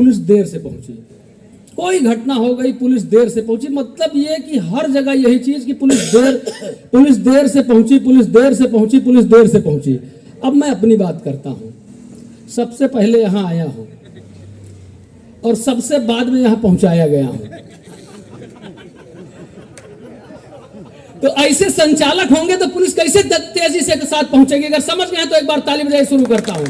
Police देर से पहुंची। कोई घटना हो गई, पुलिस देर से पहुंची। मतलब ये कि हर जगह यही चीज कि पुलिस देर से पहुंची, पुलिस देर से पहुंची, पुलिस देर से पहुंची। अब मैं अपनी बात करता हूं। सबसे पहले यहां आया हूं और सबसे बाद में यहां पहुंचाया गया हूं। तो ऐसे संचालक होंगे तो पुलिस कैसे तेजी से साथ पहुंचेगी? अगर समझ गए तो एक बार ताली बजाई शुरू करता हूं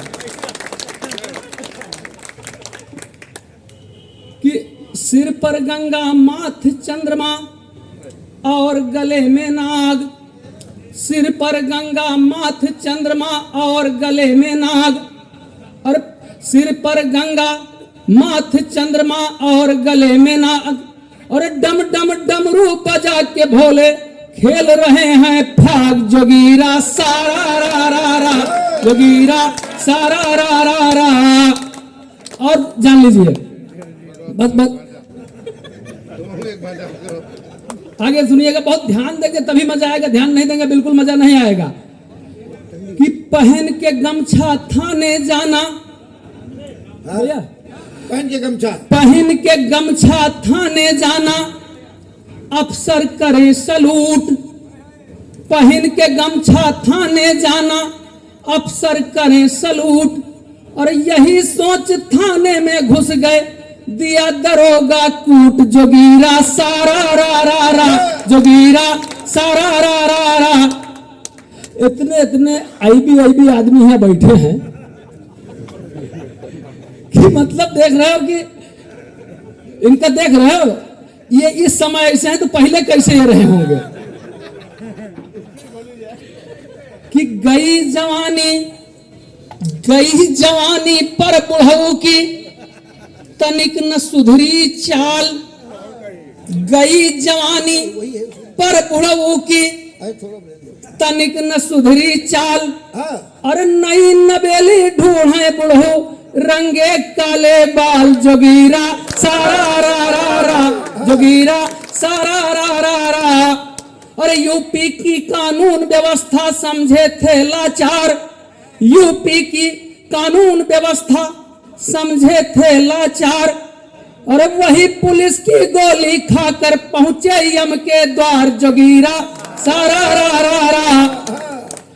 कि सिर पर गंगा, माथ चंद्रमा और गले में नाग। सिर पर गंगा, माथ चंद्रमा और गले में नाग। और सिर पर गंगा, माथ चंद्रमा और गले में नाग। और डम डम डमरू बजा के भोले खेल रहे हैं फाग। जोगीरा सारा रा रा रा, जोगीरा सारा रा रा रा। और जान लीजिए, बस आगे सुनिएगा, बहुत ध्यान देंगे तभी मजा आएगा, ध्यान नहीं देंगे बिल्कुल मजा नहीं आएगा। कि पहन के गमछा थाने जाना, भैया पहन के गमछा थाने जाना, अफसर करे सलूट। पहन के गमछा थाने जाना, अफसर करे सलूट। और यही सोच थाने में घुस गए, दिया दरोगा कूट। जोगीरा सारा रा रा रा, जोगीरा सारा रा रा रा। इतने आईबी आदमी यहाँ बैठे हैं कि मतलब देख रहे हो कि इनका देख रहे हो, ये इस समय ऐसे हैं तो पहले कैसे ये रहे होंगे। कि गई जवानी पर बुढ़ऊ की तनिक न सुधरी चाल। गई जवानी पर बुढ़ऊ की तनिक न सुधरी चाल। और नई नबेली ढूंढे बुढ़ऊ, रंगे काले बाल। जोगीरा सारा रा रा रा, जोगीरा सारा रा रा रा। और यूपी की कानून व्यवस्था समझे थे लाचार। यूपी की कानून व्यवस्था समझे थे लाचार। और वही पुलिस की गोली खाकर पहुंचे यम के द्वार। जोगीरा सारा रा रा रा।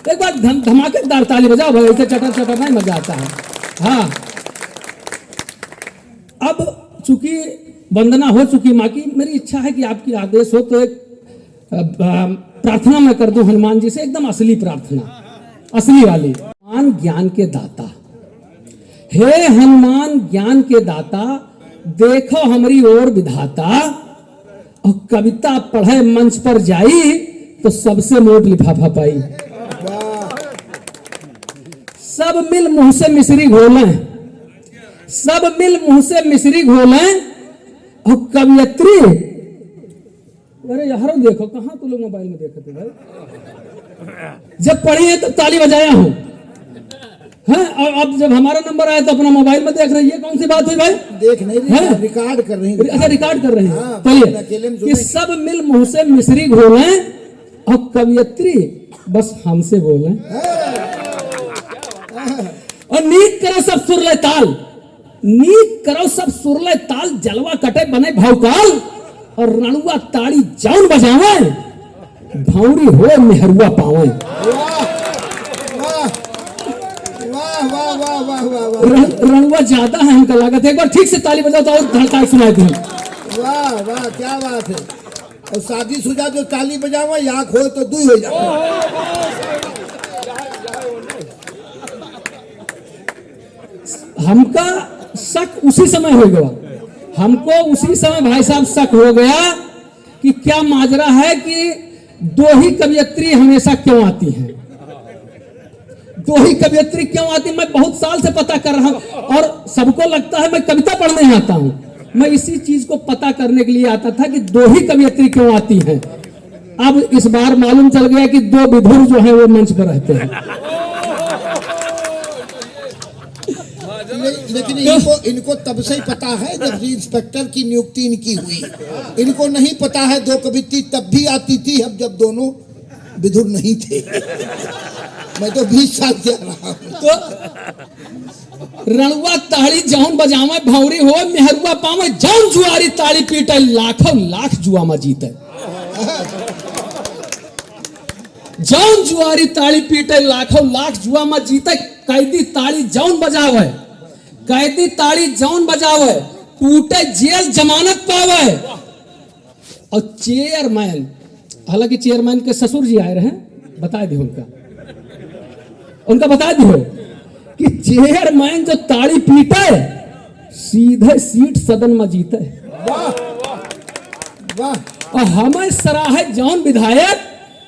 एक बार धमाकेदार ताली बजाओ भाई, ऐसे चटर चटर नहीं मजा आता है। हाँ, अब चूंकि वंदना हो चुकी माँ की, मेरी इच्छा है कि आपकी आदेश हो तो एक प्रार्थना मैं कर दूं हनुमान जी से, एकदम असली प्रार्थना, असली वाली। हनुमान ज्ञान के दाता, हे हनुमान ज्ञान के दाता, देखो हमारी ओर विधाता। और कविता पढ़े मंच पर जाई, तो सबसे मोट लिफाफा पाई। सब मिल मुंह से मिश्री घोलें, सब मिल मुंह से मिश्री घोलें। और कवियत्री, अरे यार देखो कहां तुम लोग मोबाइल में देखे थे भाई? जब पढ़ी है तो ताली बजाया हूं, है? और अब जब हमारा नंबर आया तो अपना मोबाइल में देख रहे हैं। ये कौन सी बात हुई भाई? देख नहीं रही, रिकॉर्ड कर रही हैं। अच्छा, रिकॉर्ड कर रहे हैं। चलिए, कि सब मिल मुंह से मिश्री घोलें और कवियत्री बस हमसे बोलें। और नीक करो सब सुरले ताल, नीक करो सब सुरले ताल। जलवा कटे बने भावकाल, और रणुआ ताड़ी जान बजावे, भावरी हो मेहरुआ पावे। रणुआ ज्यादा है हमका लागत है। एक बार ठीक से ताली बजाओ तो और धड़का सुनाई दे। वाह वाह, क्या बात है। और शादी शुदा जो ताली बजावा, यहाँ खोए तो दुई हो जाए। हमका शक उसी समय हो गया, हमको उसी समय भाई साहब शक हो गया कि क्या माजरा है कि दो ही कवियत्री हमेशा क्यों आती हैं। दो ही कवियत्री क्यों आती? मैं बहुत साल से पता कर रहा हूं और सबको लगता है मैं कविता पढ़ने आता हूं। मैं इसी चीज को पता करने के लिए आता था कि दो ही कवियत्री क्यों आती हैं। अब इस बार मालूम चल गया कि दो विधुर जो है वो मंच पर रहते हैं। लेकिन इनको तब से ही पता है जब इंस्पेक्टर की नियुक्ति इनकी हुई। इनको नहीं पता है दो कवियत्री तब भी आती थी, अब जब दोनों विधुर नहीं थे। मैं तो 20 साल से आ रहा हूँ। तो रणुआ ताड़ी जौन बजावे भौरी हो, मेहरुआ पावे जौन जुआरी ताड़ी पीटे, लाखों लाख जुआ में जीते। जौन जुआरी ताड़ी पीटे लाखों लाख जुआ में जीते। कैदी ताड़ी जौन बजावे, कैदी ताड़ी जौन बजावे, टूटे जेल जमानत पावे। और चेयरमैन, हालांकि चेयरमैन के ससुर जी आए रहे, बता दियो उनका बता दियो कि चेयरमैन जो ताड़ी पीटे सीधे सीट सदन में जीते। वाह वाह। और हमें सराहे जौन विधायक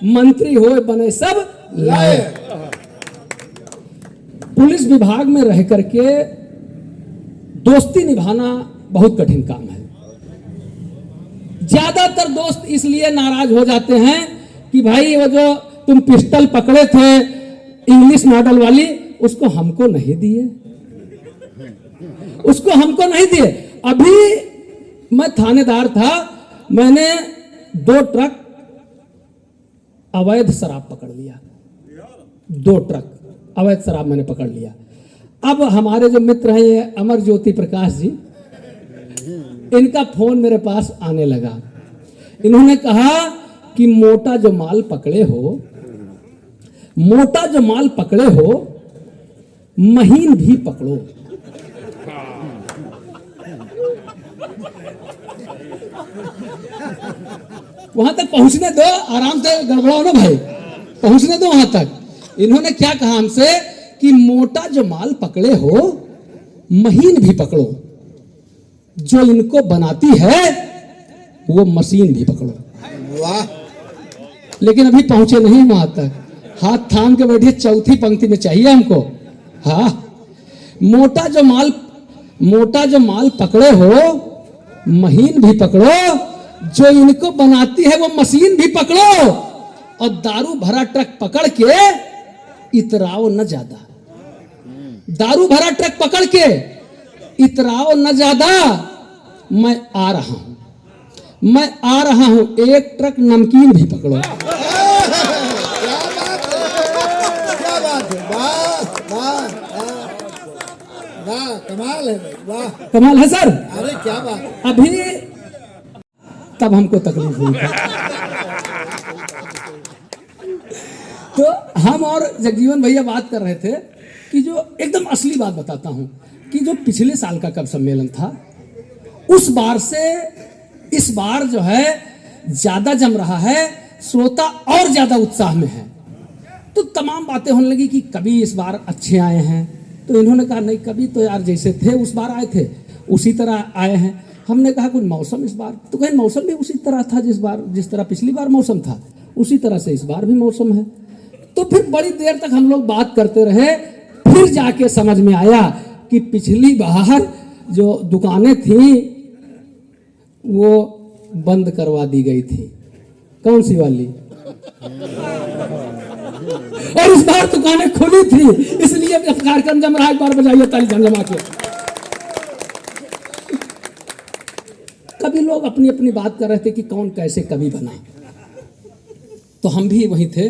मंत्री हो बने सब लाए। पुलिस विभाग में रह करके दोस्ती निभाना बहुत कठिन काम है। ज्यादातर दोस्त इसलिए नाराज हो जाते हैं कि भाई वो जो तुम पिस्टल पकड़े थे इंग्लिश मॉडल वाली, उसको हमको नहीं दिए, उसको हमको नहीं दिए। अभी मैं थानेदार था, मैंने 2 ट्रक अवैध शराब पकड़ लिया। 2 ट्रक अवैध शराब मैंने पकड़ लिया। अब हमारे जो मित्र हैं ये अमर ज्योति प्रकाश जी, इनका फोन मेरे पास आने लगा। इन्होंने कहा कि मोटा जो माल पकड़े हो, मोटा जो माल पकड़े हो, महीन भी पकड़ो। वहां तक पहुंचने दो, आराम से गड़बड़ाओ ना भाई, पहुंचने दो वहां तक। इन्होंने क्या कहा हमसे कि मोटा जो माल पकड़े हो, महीन भी पकड़ो। जो इनको बनाती है वो मशीन भी पकड़ो। वाह। लेकिन अभी पहुंचे नहीं वहां तक, हाथ थाम के बैठिए, चौथी पंक्ति में चाहिए हमको। हाँ, मोटा जो माल पकड़े हो, महीन भी पकड़ो। जो इनको बनाती है वो मशीन भी पकड़ो। और दारू भरा ट्रक पकड़ के इतराओ न ज्यादा। दारू भरा ट्रक पकड़ के इतराओ न ज्यादा। मैं आ रहा हूं, मैं आ रहा हूं, 1 ट्रक नमकीन भी पकड़ो। क्या बात है, वाह वाह वाह, कमाल है भाई, वाह कमाल है सर। अरे क्या बात। अभी तब हमको तकलीफ हुई। तो हम और जगजीवन भैया बात कर रहे थे कि जो एकदम असली बात बताता हूं कि जो पिछले साल का कब सम्मेलन था, उस बार से इस बार जो है ज्यादा जम रहा है, श्रोता और ज्यादा उत्साह में है। तो तमाम बातें होने लगी कि कभी इस बार अच्छे आए हैं, तो इन्होंने कहा नहीं, कभी तो यार जैसे थे उस बार आए थे उसी तरह आए हैं। हमने कहा कुछ मौसम इस बार, तो कहीं मौसम भी उसी तरह था जिस तरह पिछली बार मौसम था, उसी तरह से इस बार भी मौसम है। तो फिर बड़ी देर तक हम लोग बात करते रहे, फिर जाके समझ में आया कि पिछली बार जो दुकानें थी वो बंद करवा दी गई थी। कौन सी वाली? और इस बार दुकानें खुली थी, इसलिए कार्यक्रम जम रहा है। एक बार बजाइए ताली झमझमा के। कभी लोग अपनी अपनी बात कर रहे थे कि कौन कैसे कवि बना, तो हम भी वही थे।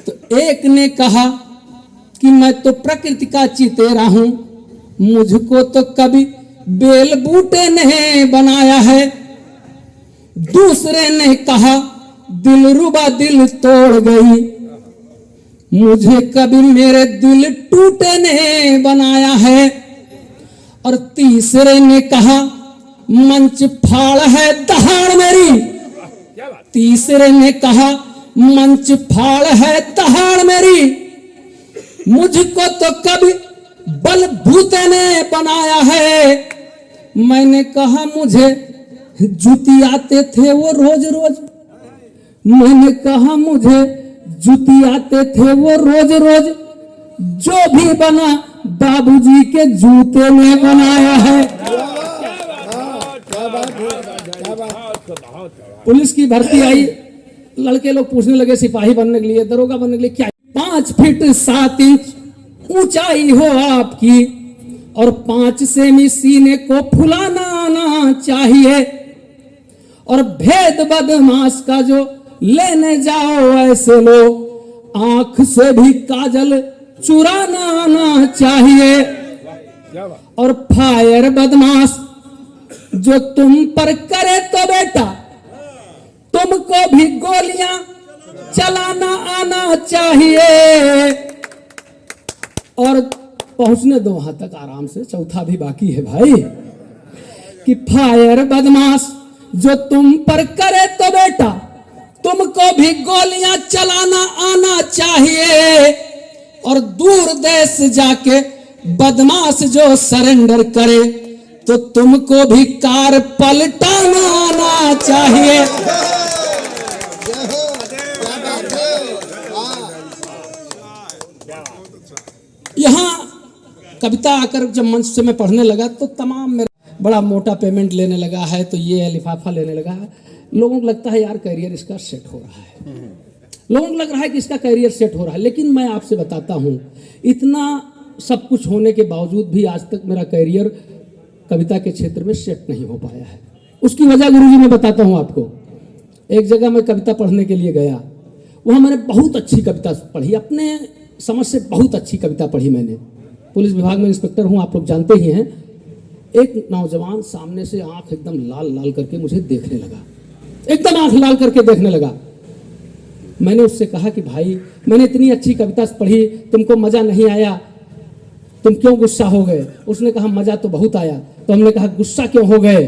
तो एक ने कहा कि मैं तो प्रकृति का चितेरा हूं, मुझको तो कभी बेल बूटे ने बनाया है। दूसरे ने कहा दिलरुबा दिल तोड़ गई, मुझे कभी मेरे दिल टूटे ने बनाया है। और तीसरे ने कहा मंच फाड़ है दहाड़ मेरी, तीसरे ने कहा मंच फाड़ है दहाड़ मेरी, मुझको तो कभी बलबूते ने बनाया है। मैंने कहा मुझे जूती आते थे वो रोज रोज, मैंने कहा मुझे जूती आते थे वो रोज रोज, जो भी बना बाबूजी के जूते ने बनाया है। पुलिस की भर्ती आई, लड़के लोग पूछने लगे सिपाही बनने के लिए, दरोगा बनने के लिए क्या 5 फीट 7 इंच ऊंचाई हो आपकी और 5 सेमी सीने को फुलाना आना चाहिए, और भेद बदमाश का जो लेने जाओ ऐसे लो आंख से भी काजल चुराना आना चाहिए। और फायर बदमाश जो तुम पर करे तो बेटा तुमको भी गोलियां चलाना आना चाहिए। और पहुंचने दो वहां तक आराम से, चौथा भी बाकी है भाई। कि फायर बदमाश जो तुम पर करे तो बेटा तुमको भी गोलियां चलाना आना चाहिए। और दूर देश जाके बदमाश जो सरेंडर करे तो तुमको भी कार पलटाना आना चाहिए। यहाँ कविता आकर जब मंच से मैं पढ़ने लगा तो तमाम मेरा बड़ा मोटा पेमेंट लेने लगा है, तो ये लिफाफा लेने लगा है। लोगों को लगता है यार करियर इसका सेट हो रहा है, लोगों को लग रहा है कि इसका करियर सेट हो रहा है। लेकिन मैं आपसे बताता हूँ, इतना सब कुछ होने के बावजूद भी आज तक मेरा करियर कविता के क्षेत्र में सेट नहीं हो पाया है। उसकी वजह गुरुजी मैं बताता हूँ आपको। एक जगह मैं कविता पढ़ने के लिए गया, वहाँ मैंने बहुत अच्छी कविता पढ़ी, अपने समझ से बहुत अच्छी कविता पढ़ी मैंने। पुलिस विभाग में इंस्पेक्टर हूँ, आप लोग जानते ही हैं। एक नौजवान सामने से आंख एकदम लाल लाल करके मुझे देखने लगा, एकदम आंख लाल करके देखने लगा। मैंने उससे कहा कि भाई मैंने इतनी अच्छी कविता पढ़ी, तुमको मजा नहीं आया, तुम क्यों गुस्सा हो गए? उसने कहा मजा तो बहुत आया। तो हमने कहा गुस्सा क्यों हो गए?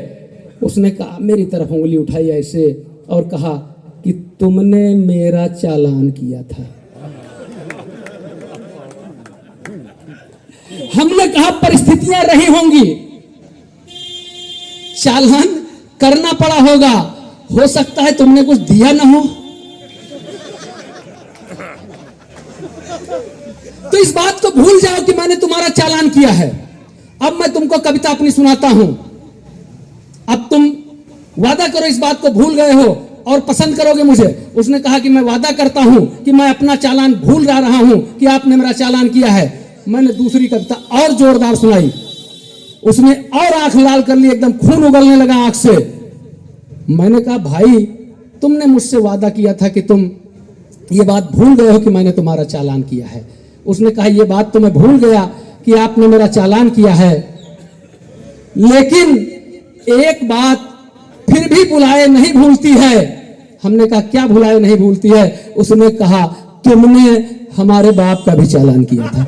उसने कहा, मेरी तरफ उंगली उठाई ऐसे और कहा कि तुमने मेरा चालान किया था। हमने कहा परिस्थितियां रही होंगी, चालान करना पड़ा होगा, हो सकता है तुमने कुछ दिया ना हो। तो इस बात को भूल जाओ कि मैंने तुम्हारा चालान किया है। अब मैं तुमको कविता अपनी सुनाता हूं, अब तुम वादा करो इस बात को भूल गए हो और पसंद करोगे मुझे। उसने कहा कि मैं वादा करता हूं कि मैं अपना चालान भूल रहा हूं कि आपने मेरा चालान किया है। मैंने दूसरी कविता और जोरदार सुनाई, उसने और आंख लाल कर ली, एकदम खून उगलने लगा आंख से। मैंने कहा भाई तुमने मुझसे वादा किया था कि तुम ये बात भूल गए हो कि मैंने तुम्हारा चालान किया है। उसने कहा ये बात तो मैं भूल गया कि आपने मेरा चालान किया है, लेकिन एक बात फिर भी भुलाए नहीं भूलती है। हमने कहा क्या भुलाए नहीं भूलती है? उसने कहा तुमने हमारे बाप का भी चालान किया था।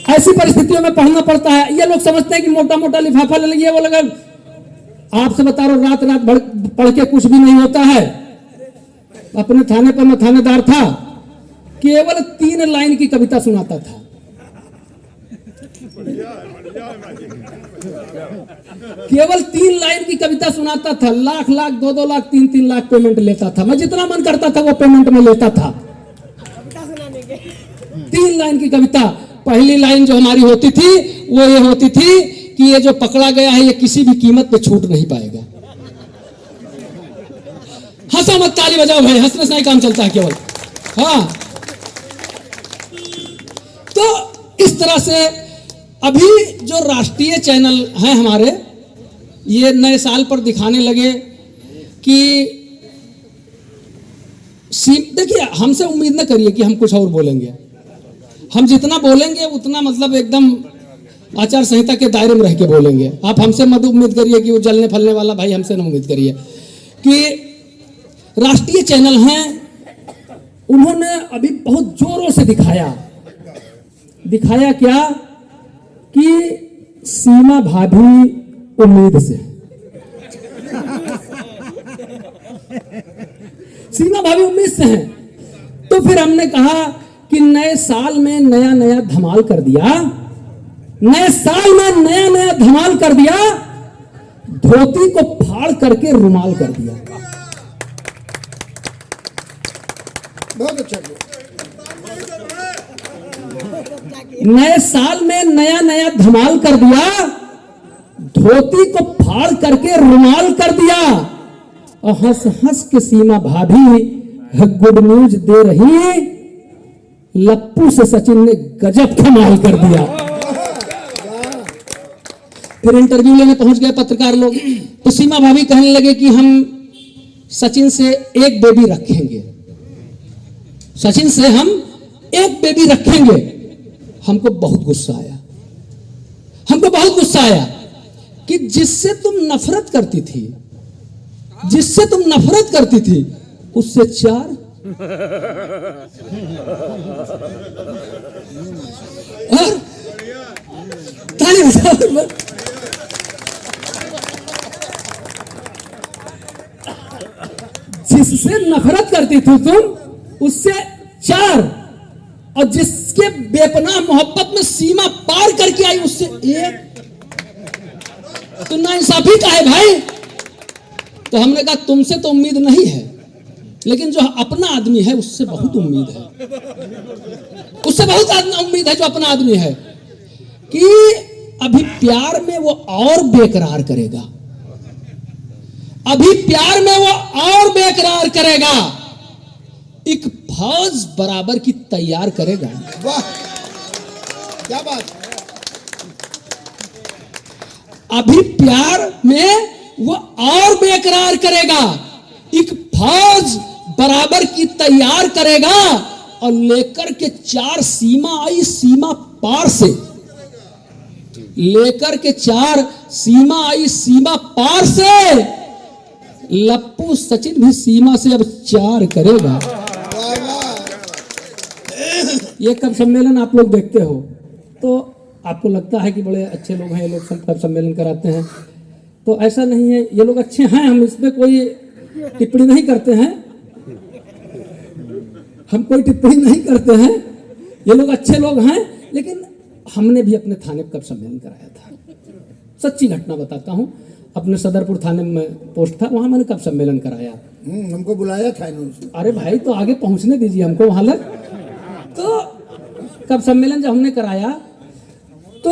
ऐसी परिस्थितियों में पढ़ना पड़ता है। ये लोग समझते हैं कि मोटा मोटा लिफाफा ले लिया वो लगा। आपसे बता रहा हूं, रात रात पढ़ के कुछ भी नहीं होता है। अपने थाने पर मैं थानेदार था, केवल 3 लाइन की कविता सुनाता था। केवल 3 लाइन की कविता सुनाता था, लाख लाख 2-2 लाख 3-3 लाख पेमेंट लेता था। मैं जितना मन करता था वो पेमेंट में लेता था। 3 लाइन की कविता। पहली लाइन जो हमारी होती थी वो ये होती थी कि ये जो पकड़ा गया है ये किसी भी कीमत पे छूट नहीं पाएगा। हंसा मत, ताली बजाओ भाई, हंसने से ही काम चलता है केवल। हाँ, तो इस तरह से अभी जो राष्ट्रीय चैनल हैं हमारे, ये नए साल पर दिखाने लगे कि देखिए हमसे उम्मीद न करिए कि हम कुछ और बोलेंगे। हम जितना बोलेंगे उतना मतलब एकदम आचार संहिता के दायरे में रह के बोलेंगे। आप हमसे मत उम्मीद करिए कि वो जलने फलने वाला, भाई हमसे न उम्मीद करिए। कि राष्ट्रीय चैनल हैं, उन्होंने अभी बहुत जोरों से दिखाया क्या कि सीमा भाभी उम्मीद से, सीमा भाभी उम्मीद से हैं। तो फिर हमने कहा कि नए साल में नया नया धमाल कर दिया, नए साल में नया नया धमाल कर दिया, धोती को फाड़ करके रुमाल कर दिया। बहुत अच्छा। नए साल में नया नया धमाल कर दिया, धोती को फाड़ करके रुमाल कर दिया। और हंस हंस के सीमा भाभी गुड न्यूज दे रही, लप्पू से सचिन ने गजब कमाल कर दिया। फिर इंटरव्यू लेने पहुंच गए पत्रकार लोग, तो सीमा भाभी कहने लगे कि हम सचिन से एक बेबी रखेंगे। सचिन से हम एक बेबी रखेंगे। हमको बहुत गुस्सा आया, हमको बहुत गुस्सा आया कि जिससे तुम नफरत करती थी, जिससे तुम नफरत करती थी, उससे 4 और ताली बजाओ। जिससे नफरत करती थी तुम, उससे 4, और जिसके बेपनाह मोहब्बत में सीमा पार करके आई, उससे 1। तो नाइंसाफी का है भाई। तो हमने कहा तुमसे तो उम्मीद नहीं है, लेकिन जो अपना आदमी है उससे बहुत उम्मीद है, उससे बहुत उम्मीद है जो अपना आदमी है, कि अभी प्यार में वो और बेकरार करेगा, अभी प्यार में वो और बेकरार करेगा, एक फौज बराबर की तैयार करेगा। वाह क्या बात। अभी प्यार में वो और बेकरार करेगा, एक फौज बराबर की तैयार करेगा, और लेकर के 4 सीमा आई सीमा पार से, लेकर के 4 सीमा आई सीमा पार से, लप्पू सचिन भी सीमा से अब 4 करेगा। ये कब सम्मेलन आप लोग देखते हो तो आपको लगता है कि बड़े अच्छे लोग हैं ये लोग, कब सम्मेलन कराते हैं, तो ऐसा नहीं है। ये लोग अच्छे हैं, हम इसमें कोई टिप्पणी नहीं करते हैं, हम कोई टिप्पणी नहीं करते हैं, ये लोग अच्छे लोग हैं। लेकिन हमने भी अपने थाने कब सम्मेलन कराया था, सच्ची घटना बताता हूँ। अपने सदरपुर थाने में पोस्ट था, वहां मैंने कब सम्मेलन कराया। हमको बुलाया था इन्होंने। अरे भाई तो आगे पहुंचने दीजिए हमको वहां तक। तो कब सम्मेलन जब हमने कराया, तो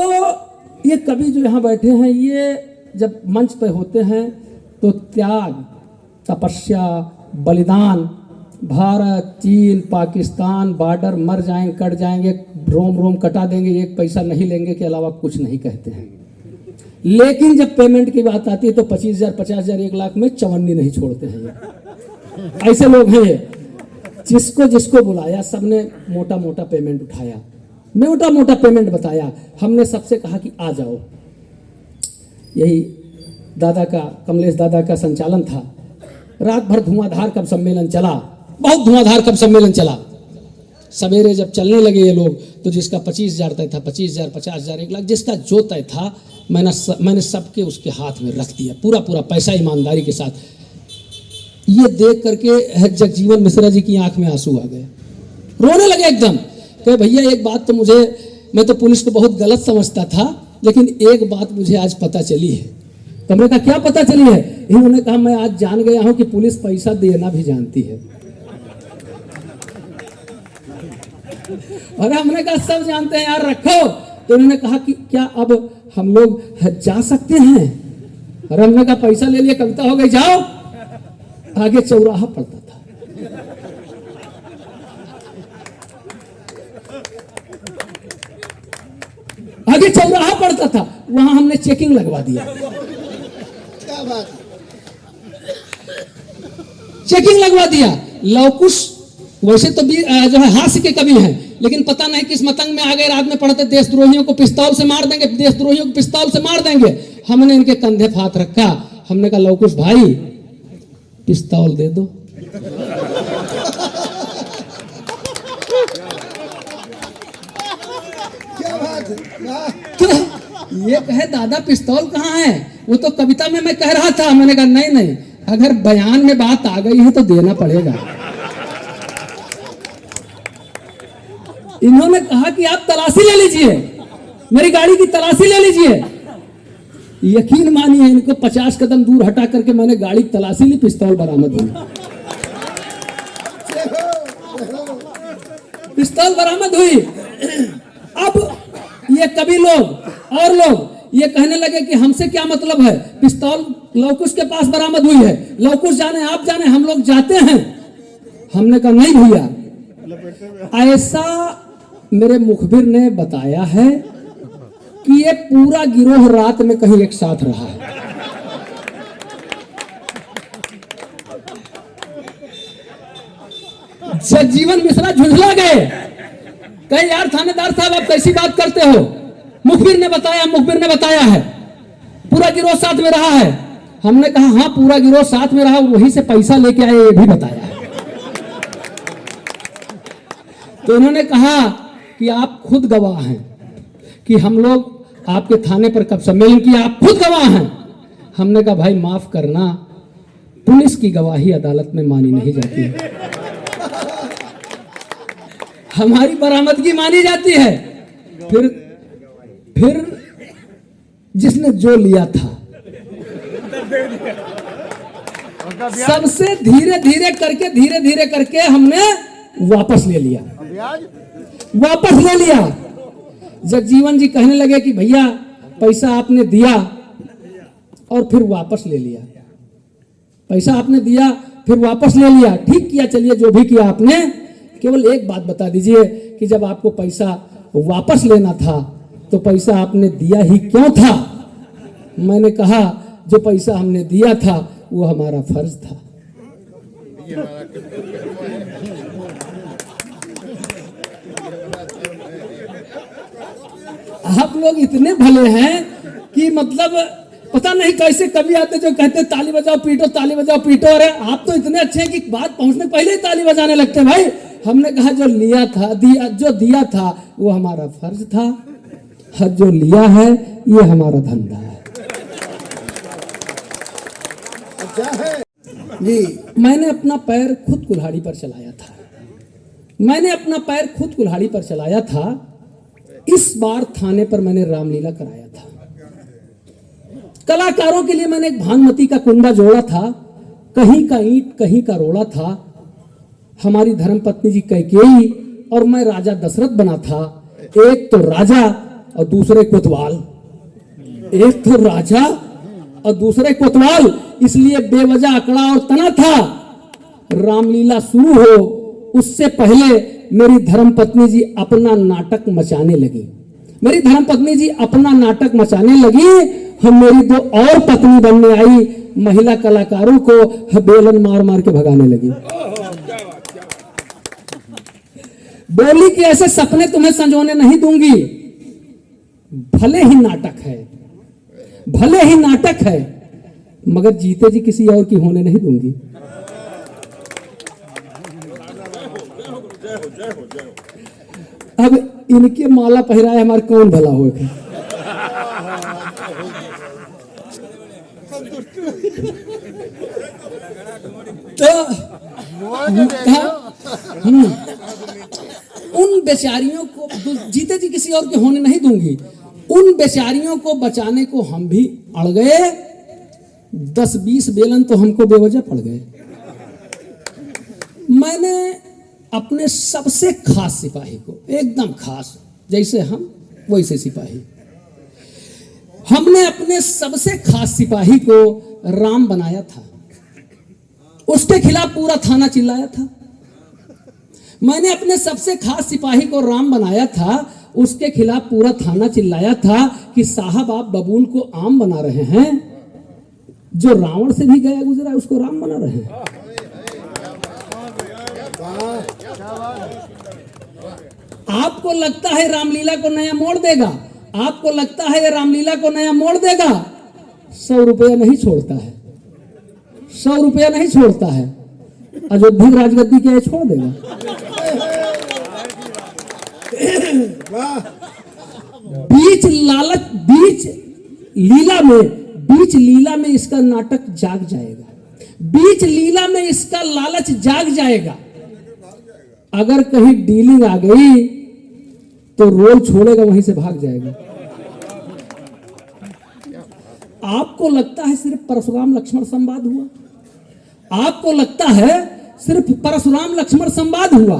ये कवि जो यहाँ बैठे हैं, ये जब मंच पे होते हैं तो त्याग, तपस्या, बलिदान, भारत, चीन, पाकिस्तान, बॉर्डर, मर जाएंगे, कट जाएंगे, रोम रोम कटा देंगे, 1 पैसा नहीं लेंगे के अलावा कुछ नहीं कहते हैं। लेकिन जब पेमेंट की बात आती है तो 25,000, 50,000, 1 लाख में चवन्नी नहीं छोड़ते हैं ये। ऐसे लोग हैं ये। जिसको जिसको बुलाया सबने मोटा मोटा पेमेंट उठाया, मोटा मोटा पेमेंट बताया। हमने सबसे कहा कि आ जाओ। यही दादा का, कमलेश दादा का संचालन था। रात भर धुआंधार कब सम्मेलन चला, बहुत धुआंधार कब सम्मेलन चला। सवेरे जब चलने लगे ये लोग, तो जिसका 25,000 तय था, 25,000, 50,000, 1 लाख, जिसका जो तय था, मैंने सबके उसके हाथ में रख दिया, पूरा पूरा पैसा ईमानदारी के साथ। ये देख करके जगजीवन मिश्रा जी की आंख में आंसू आ गए, रोने लगे एकदम। कहे भैया एक बात तो मुझे, मैं तो पुलिस को बहुत गलत समझता था, लेकिन एक बात मुझे आज पता चली है। तो हमने कहा क्या पता चली है? इन्होंने कहा मैं आज जान गया हूं कि पुलिस पैसा देना भी जानती है। और हमने कहा सब जानते हैं यार, रखो। तो उन्होंने कहा कि क्या अब हम लोग जा सकते हैं? और हमने कहा पैसा ले लिया, कविता हो गई, जाओ। आगे चौराहा पड़ता था, आगे चौराहा पड़ता था, वहां हमने चेकिंग लगवा दिया। क्या बात। चेकिंग लगवा दिया। लवकुश वैसे तो भी जो है हास्य के कवि हैं, लेकिन पता नहीं किस मतंग में आ गए। रात में पढ़ते देशद्रोहियों को पिस्तौल से मार देंगे, देशद्रोहियों को पिस्तौल से मार देंगे। हमने इनके कंधे पे हाथ रखा, हमने कहा लवकुश भाई पिस्तौल दे दो। क्या बात है। तो ये कहे दादा पिस्तौल कहाँ है? वो तो कविता में मैं कह रहा था। मैंने कहा नहीं नहीं, अगर बयान में बात आ गई है तो देना पड़ेगा। इन्होंने कहा कि आप तलाशी ले लीजिए, मेरी गाड़ी की तलाशी ले लीजिए। यकीन मानिए इनको 50 कदम दूर हटा करके मैंने गाड़ी की तलाशी ली, पिस्तौल बरामद हुई। पिस्तौल बरामद हुई। अब ये कभी लोग और लोग ये कहने लगे कि हमसे क्या मतलब है, पिस्तौल लवकुश के पास बरामद हुई है, लवकुश जाने आप जाने, हम लोग जाते हैं। हमने कहा नहीं भैया, ऐसा मेरे मुखबिर ने बताया है कि ये पूरा गिरोह रात में कहीं एक साथ रहा है। जगजीवन मिश्रा झुंझला गए, कहे यार थानेदार साहब आप कैसी बात करते हो, मुखबिर ने बताया है पूरा गिरोह साथ में रहा है। हमने कहा हाँ पूरा गिरोह साथ में रहा, वहीं से पैसा लेके आए ये भी बताया है। तो उन्होंने कहा कि आप खुद गवाह हैं कि हम लोग आपके थाने पर कब सम्मेलन किया, आप खुद गवाह हैं। हमने कहा भाई माफ करना, पुलिस की गवाही अदालत में मानी नहीं जाती है, हमारी बरामदगी मानी जाती है। फिर जिसने जो लिया था सबसे धीरे धीरे करके हमने वापस ले लिया। जगजीवन जी कहने लगे कि भैया पैसा आपने दिया और फिर वापस ले लिया, पैसा आपने दिया फिर वापस ले लिया, ठीक किया, चलिए जो भी किया आपने, केवल एक बात बता दीजिए कि जब आपको पैसा वापस लेना था तो पैसा आपने दिया ही क्यों था। मैंने कहा जो पैसा हमने दिया था वो हमारा फर्ज था। आप लोग इतने भले हैं कि मतलब पता नहीं कैसे कभी आते जो कहते ताली बजाओ पीटो, ताली बजाओ पीटो। अरे आप तो इतने अच्छे हैं कि बात पहुंचने पहले ही ताली बजाने लगते हैं। भाई हमने कहा जो लिया था जो दिया था वो हमारा फर्ज था, जो लिया है ये हमारा धंधा है। जी मैंने अपना पैर खुद कुल्हाड़ी पर चलाया था। इस बार थाने पर मैंने रामलीला कराया था। कलाकारों के लिए मैंने एक भानुमति का कुंडा जोड़ा था, कहीं का ईंट कहीं का रोड़ा था। हमारी धर्मपत्नी जी कैकेयी और मैं राजा दशरथ बना था। एक तो राजा और दूसरे कोतवाल, इसलिए बेवजह अकड़ा और तना था। रामलीला शुरू हो उससे पहले मेरी धर्मपत्नी जी अपना नाटक मचाने लगी। हम मेरी दो और पत्नी बनने आई, महिला कलाकारों को बेलन मार मार के भगाने लगी। बोली कि ऐसे सपने तुम्हें संजोने नहीं दूंगी, भले ही नाटक है मगर जीते जी किसी और की होने नहीं दूंगी। अब इनके माला पहराए हमारे कौन भला होगा। तो उन बेचारियों को जीते जी किसी और के होने नहीं दूंगी। उन बेचारियों को बचाने को हम भी अड़ गए। 10-20 बेलन तो हमको बेवजह पड़ गए। मैंने अपने सबसे खास सिपाही को, एकदम खास जैसे हम वैसे सिपाही, हमने अपने सबसे खास सिपाही को राम बनाया था। उसके खिलाफ पूरा थाना चिल्लाया था। मैंने अपने सबसे खास सिपाही को राम बनाया था, उसके खिलाफ पूरा थाना चिल्लाया था कि साहब आप बबूल को आम बना रहे हैं, जो रावण से भी गया गुजरा है उसको राम बना रहे हैं। आपको लगता है रामलीला को नया मोड़ देगा, आपको लगता है ये रामलीला को नया मोड़ देगा। 100 रुपया नहीं छोड़ता है, 100 रुपया नहीं छोड़ता है। अयोध्या राजगद्दी क्या छोड़ देगा। बीच लीला में इसका नाटक जाग जाएगा, बीच लीला में इसका लालच जाग जाएगा। अगर कहीं डीलिंग आ गई तो रोल छोड़ेगा, वहीं से भाग जाएगा। आपको लगता है सिर्फ परशुराम लक्ष्मण संवाद हुआ, आपको लगता है सिर्फ परशुराम लक्ष्मण संवाद हुआ,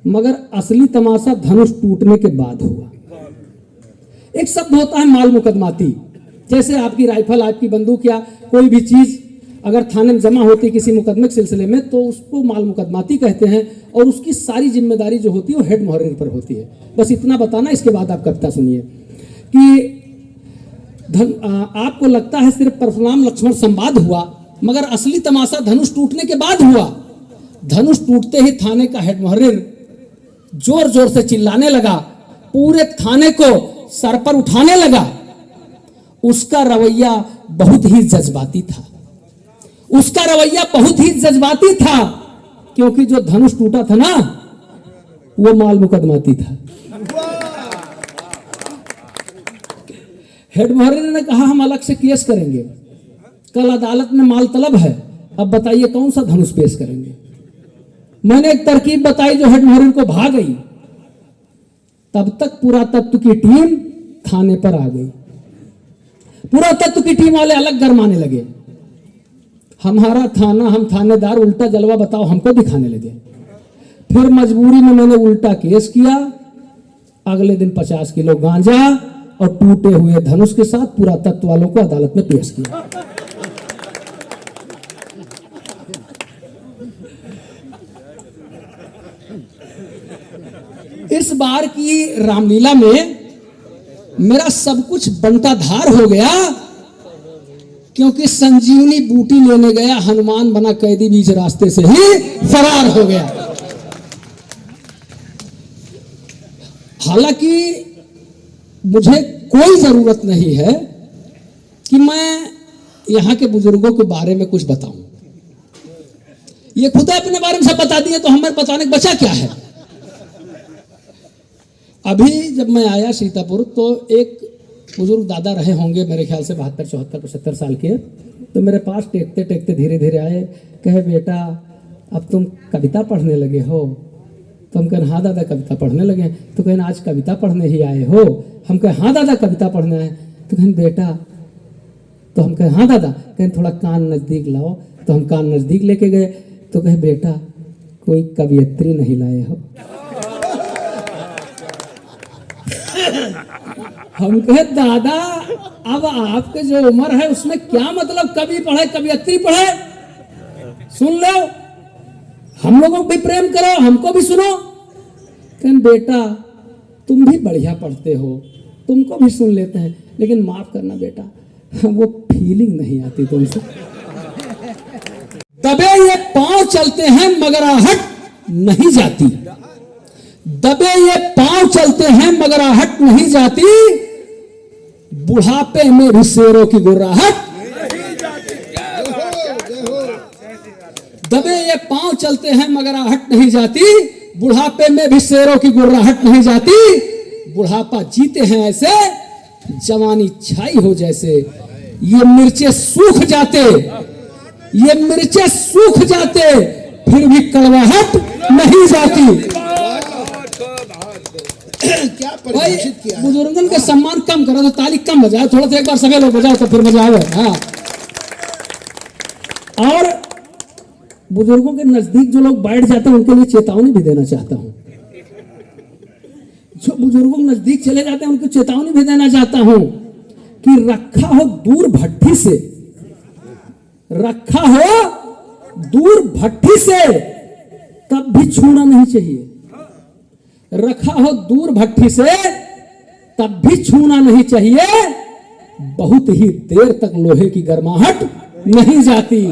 मगर असली तमाशा धनुष टूटने के बाद हुआ। एक शब्द होता है माल मुकदमाती। जैसे आपकी राइफल, आपकी बंदूक या कोई भी चीज अगर थाने में जमा होती है किसी मुकदमे के सिलसिले में तो उसको माल मुकदमाती कहते हैं, और उसकी सारी जिम्मेदारी जो होती है वो हेड मुहर्रिर पर होती है। बस इतना बताना, इसके बाद आप कविता सुनिए कि आपको लगता है सिर्फ परशुराम लक्ष्मण संवाद हुआ, मगर असली तमाशा धनुष टूटने के बाद हुआ। धनुष टूटते ही थाने का हेड मुहर्रिर जोर जोर से चिल्लाने लगा, पूरे थाने को सर पर उठाने लगा। उसका रवैया बहुत ही जज्बाती था, उसका रवैया बहुत ही जज्बाती था, क्योंकि जो धनुष टूटा था ना वो माल मुकदमाती था। हेड मुहर्रिर ने कहा हम अलग से केस करेंगे, कल अदालत में माल तलब है, अब बताइए कौन सा धनुष पेश करेंगे। मैंने एक तरकीब बताई जो हेड मुहर्रिर को भा गई। तब तक पुरातत्व की टीम थाने पर आ गई। पुरातत्व की टीम वाले अलग गरमाने लगे, हमारा थाना, हम थानेदार, उल्टा जलवा बताओ हमको दिखाने लगे। फिर मजबूरी में मैंने उल्टा केस किया। अगले दिन 50 किलो गांजा और टूटे हुए धनुष के साथ पुरातत्व वालों को अदालत में पेश किया। इस बार की रामलीला में मेरा सब कुछ बंटाधार हो गया, क्योंकि संजीवनी बूटी लेने गया हनुमान बना कैदी बीच रास्ते से ही फरार हो गया। हालांकि मुझे कोई जरूरत नहीं है कि मैं यहां के बुजुर्गों के बारे में कुछ बताऊं, ये खुद अपने बारे में सब बता दिए तो हमें बताने का बचा क्या है। अभी जब मैं आया सीतापुर तो एक बुजुर्ग दादा रहे होंगे मेरे ख्याल से 72, 74, 75 साल के, तो मेरे पास टेकते टेकते धीरे धीरे आए, कहे बेटा अब तुम कविता पढ़ने लगे हो। तो हम कहें हाँ दादा कविता पढ़ने लगे। तो कहें आज कविता पढ़ने ही आए हो। हम कहें हाँ दादा कविता पढ़ने आए। तो कहें बेटा, तो हम कहें हाँ दादा, कहें थोड़ा कान नजदीक लाओ। तो हम कान नजदीक लेके गए। तो कहे बेटा कोई कवियत्री नहीं लाए हो। हम कहे दादा अब आपके जो उम्र है उसमें क्या मतलब कवि पढ़े कवियत्री पढ़े, सुन लो, हम लोगों को भी प्रेम करो, हमको भी सुनो। कहें बेटा तुम भी बढ़िया पढ़ते हो, तुमको भी सुन लेते हैं, लेकिन माफ करना बेटा वो फीलिंग नहीं आती तुमसे। दबे ये पांव चलते हैं मगर आहट नहीं जाती, दबे ये पांव चलते हैं मगर आहट नहीं जाती, बुढ़ापे में भी शेरों की गुर्राहट। दबे ये पांव चलते हैं मगर आहट नहीं जाती, बुढ़ापे में भी शेरों की गुर्राहट नहीं जाती। बुढ़ापा जीते हैं ऐसे, जवानी छाई हो जैसे, ये मिर्चे सूख जाते, ये मिर्चे सूख जाते, फिर भी कड़वाहट नहीं जाती। क्या परिभाषित किया है? बुजुर्गन का सम्मान कम करो तो ताली कम बजाओ, थोड़ा सा एक बार सभी लोग बजाओ तो फिर मजा आवे। हाँ, और बुजुर्गों के नजदीक जो लोग बैठ जाते हैं उनके लिए चेतावनी भी देना चाहता हूं। जो बुजुर्गों के नजदीक चले जाते हैं उनको चेतावनी भी देना चाहता हूं कि रखा हो दूर भट्ठी से, रखा हो दूर भट्ठी से तब भी छूना नहीं चाहिए, रखा हो दूर भट्ठी से तब भी छूना नहीं चाहिए। बहुत ही देर तक लोहे की गर्माहट नहीं जाती।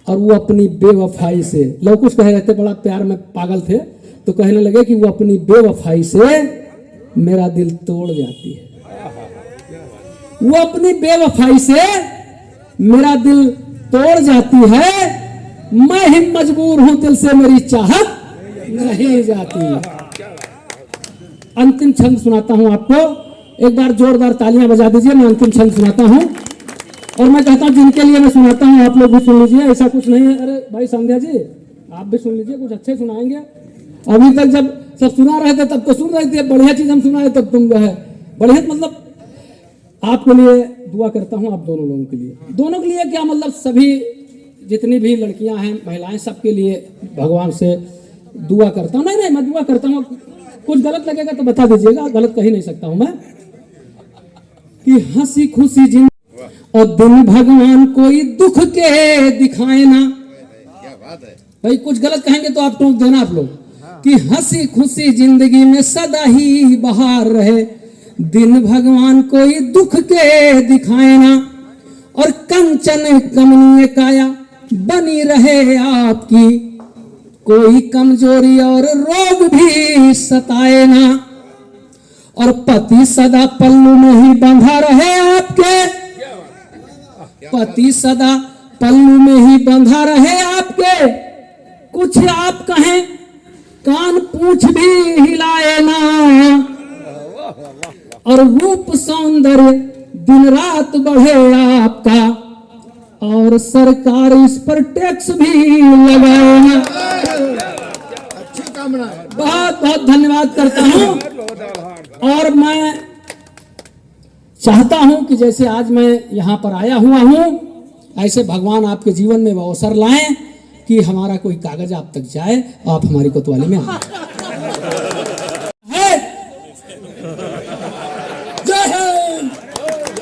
और वो अपनी बेवफाई से, लोग कुछ कह रहे थे बड़ा प्यार में पागल थे, तो कहने लगे कि वो अपनी बेवफाई से मेरा दिल तोड़ जाती है, वो अपनी बेवफाई से मेरा दिल तोड़ जाती है, मैं ही मजबूर हूं दिल से मेरी चाहत नहीं जाती। अंतिम छंद सुनाता हूं आपको, एक बार जोरदार तालियां बजा दीजिए। मैं अंतिम छंद सुनाता हूं और मैं कहता हूं जिनके लिए मैं सुनाता हूं आप लोग भी सुन लीजिए, ऐसा कुछ नहीं है। अरे भाई संध्या जी आप भी सुन लीजिए, कुछ अच्छे सुनाएंगे। अभी तक जब सब सुना रहे थे तब तो सुन रहे थे, बढ़िया चीज हम सुनाए तब तुम जो है बढ़िया, मतलब आपके लिए दुआ करता हूं, आप दोनों लोगों के लिए, दोनों के लिए क्या मतलब सभी जितनी भी लड़कियां हैं महिलाएं सबके लिए भगवान से दुआ करता हूं। नहीं मैं दुआ करता हूं, कुछ गलत लगेगा तो बता दीजिएगा, गलत कह ही नहीं सकता हूं मैं। कि हंसी खुशी जिंदगी और दिन भगवान कोई दुख के दिखाए ना, भाई कुछ गलत कहेंगे तो आप टोक देना आप लोग। कि हंसी खुशी जिंदगी में सदा ही बहार रहे, दिन भगवान कोई दुख के दिखाए ना, और कंचन कमनीय काया बनी रहे आपकी, कोई कमजोरी और रोग भी सताए ना, और पति सदा पल्लू में ही बंधा रहे आपके, पति सदा पल्लू में ही बंधा रहे आपके, कुछ आप कहें कान पूछ भी हिलाए ना, और रूप सौंदर्य दिन रात बढ़े आपका, और सरकार इस पर टैक्स भी लगाए ना। अच्छी कामना है। बहुत बहुत धन्यवाद करता हूं, और मैं चाहता हूं कि जैसे आज मैं यहाँ पर आया हुआ हूं, ऐसे भगवान आपके जीवन में वो अवसर लाएं कि हमारा कोई कागज आप तक जाए, आप हमारी कोतवाली में आए। जय हिंद।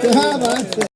क्या बात है।